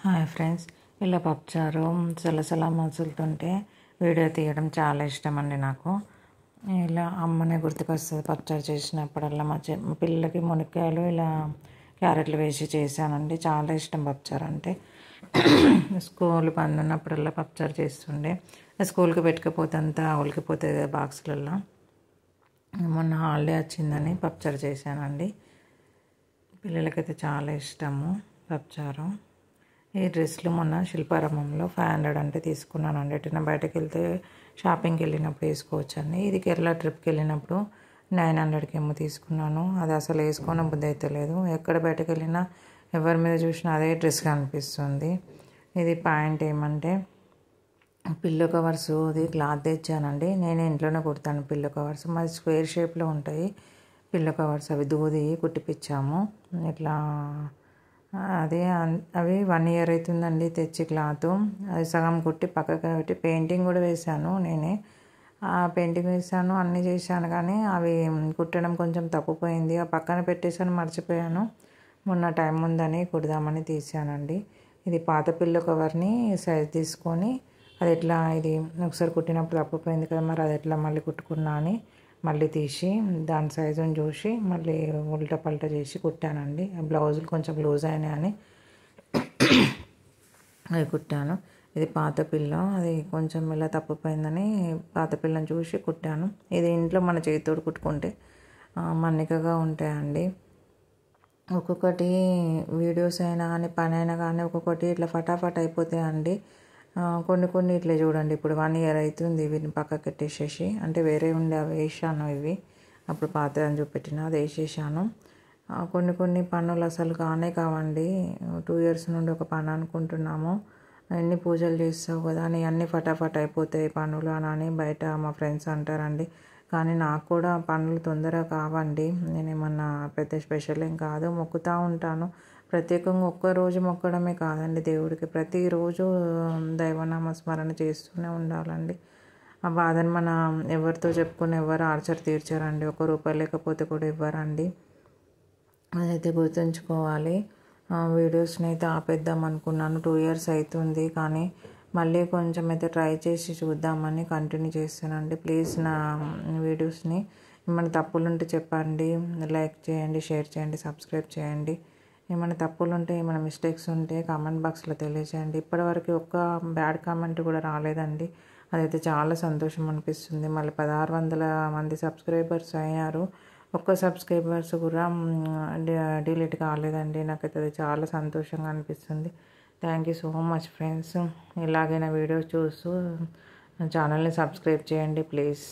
Hi friends, ఇలా పప్పుచారు సలసలా మసులుతుంటే video తీయడం చాలా ఇష్టం అండి నాకు. ఇలా అమ్మనే గుర్తుకొస్తుంది పప్పుచారు చేసినప్పుడల్లా. మా పిల్లలకి మునక్కాయలు ఇలా క్యారెట్లు వేసి చేశానండి. చాలా ఇష్టం పప్పుచారు అంటే. స్కూల్ పని ఉన్నప్పుడల్లా పప్పుచారు చేస్తుండే. స్కూల్కి పెట్టుకపోతే అంతా ఉలికిపోతుంది కదా బాక్సులలో. మొన్న హాలిడే వచ్చిందని పప్పుచారు చేశానండి. పిల్లలకైతే చాలా ఇష్టము పప్పుచారు. ఈ డ్రెస్సులు మొన్న శిల్పారామంలో 500 అంటే తీసుకున్నానండి. ఎటైనా బయటకు వెళ్తే షాపింగ్కి వెళ్ళినప్పుడు వేసుకోవచ్చండి. ఇది కేరళ ట్రిప్కి వెళ్ళినప్పుడు 900కి ఏమో తీసుకున్నాను. అది అసలు వేసుకొని బుద్ధి అయితే లేదు. ఎక్కడ బయటకు వెళ్ళినా ఎవరి మీద చూసినా అదే డ్రెస్గా అనిపిస్తుంది. ఇది ప్యాంట్ ఏమంటే పిల్లో కవర్స్ అది క్లాత్ తెచ్చానండి. నేనే ఇంట్లోనే కుడతాను పిల్లో కవర్స్. మాది స్క్వేర్ షేప్లో ఉంటాయి పిల్లో కవర్స్. అవి దూది కుట్టిపించాము. ఇట్లా అవి 1 ఇయర్ అవుతుందండి తెచ్చి క్లాత్. అది సగం కుట్టి పక్కకు పెట్టి పెయింటింగ్ కూడా వేశాను నేనే. పెయింటింగ్ వేసాను, అన్నీ చేశాను, కానీ అవి కుట్టడం కొంచెం తప్పిపోయింది. ఆ పక్కన పెట్టేసాను, మర్చిపోయాను. మొన్న టైం ఉందని కుడదామని తీసానండి. ఇది పాత పిల్లో కవర్ని సైజ్ తీసుకొని అది ఎట్లా ఇది ఒకసారి కుట్టినప్పుడు తప్పిపోయింది కదా, మరి అది ఎట్లా మళ్ళీ కుట్టుకున్నా అని మళ్ళీ తీసి దాని సైజుని చూసి మళ్ళీ ఉల్టా పల్టా చేసి కుట్టానండి. బ్లౌజులు కొంచెం లూజ్ అయినాయని అది కుట్టాను. ఇది పాత పిల్ల, అది కొంచెం ఇలా తప్పిపోయిందని పాత పిల్లని చూసి కుట్టాను. ఇది ఇంట్లో మన చేతితోటి కుట్టుకుంటే మన్నికగా ఉంటాయండి. ఒక్కొక్కటి వీడియోస్ అయినా కానీ పని అయినా కానీ ఒక్కొక్కటి ఇట్లా ఫటాఫట్ అయిపోతాయండి. కొన్ని ఇట్లా చూడండి, ఇప్పుడు 1 ఇయర్ అవుతుంది వీటిని పక్కకి పెట్టేసేసి, అంటే వేరే ఉండే అవి వేసాను. ఇవి అప్పుడు పాత అని చూపెట్టిన అది వేసేసాను. కొన్ని పనులు అసలు కావండి. 2 ఇయర్స్ నుండి ఒక పని అనుకుంటున్నాము. ఎన్ని పూజలు చేస్తావు కదా అని అన్నీ ఫటాఫట్ అయిపోతాయి పనులు అని బయట మా ఫ్రెండ్స్ అంటారండి. కానీ నాకు కూడా పనులు తొందరగా కావండి. నేనేమన్నా పెద్ద స్పెషల్ ఏం కాదు, మొక్కుతూ ఉంటాను. ప్రత్యేకంగా ఒక్కరోజు మొక్కడమే కాదండి దేవుడికి, ప్రతిరోజు దైవనామ స్మరణ చేస్తూనే ఉండాలండి. ఆ బాధను మన ఎవరితో చెప్పుకుని ఎవరు ఆర్చర్ తీర్చారండి. ₹1 లేకపోతే కూడా ఇవ్వరండి. అదైతే గుర్తుంచుకోవాలి. వీడియోస్ని అయితే ఆపేద్దాం అనుకున్నాను. 2 ఇయర్స్ అవుతుంది, కానీ మళ్ళీ కొంచెం అయితే ట్రై చేసి చూద్దామని కంటిన్యూ చేస్తానండి. ప్లీజ్ నా వీడియోస్ని ఏమైనా తప్పులుంటే చెప్పండి. లైక్ చేయండి, షేర్ చేయండి, సబ్స్క్రైబ్ చేయండి. ఏమైనా తప్పులు ఉంటే ఏమైనా మిస్టేక్స్ ఉంటే కామెంట్ బాక్స్లో తెలియజేయండి. ఇప్పటివరకు ఒక్క బ్యాడ్ కామెంట్ కూడా రాలేదండి. అదైతే చాలా సంతోషం అనిపిస్తుంది. మళ్ళీ 1600 మంది సబ్స్క్రైబర్స్ అయ్యారు. ఒక్క సబ్స్క్రైబర్స్ కూడా డిలీట్ కాలేదండి. నాకైతే అది చాలా సంతోషంగా అనిపిస్తుంది. Thank you so much friends. ఇలాగైనా వీడియోస్ చూస్తూ ఛానల్ని సబ్స్క్రైబ్ చేయండి ప్లీజ్.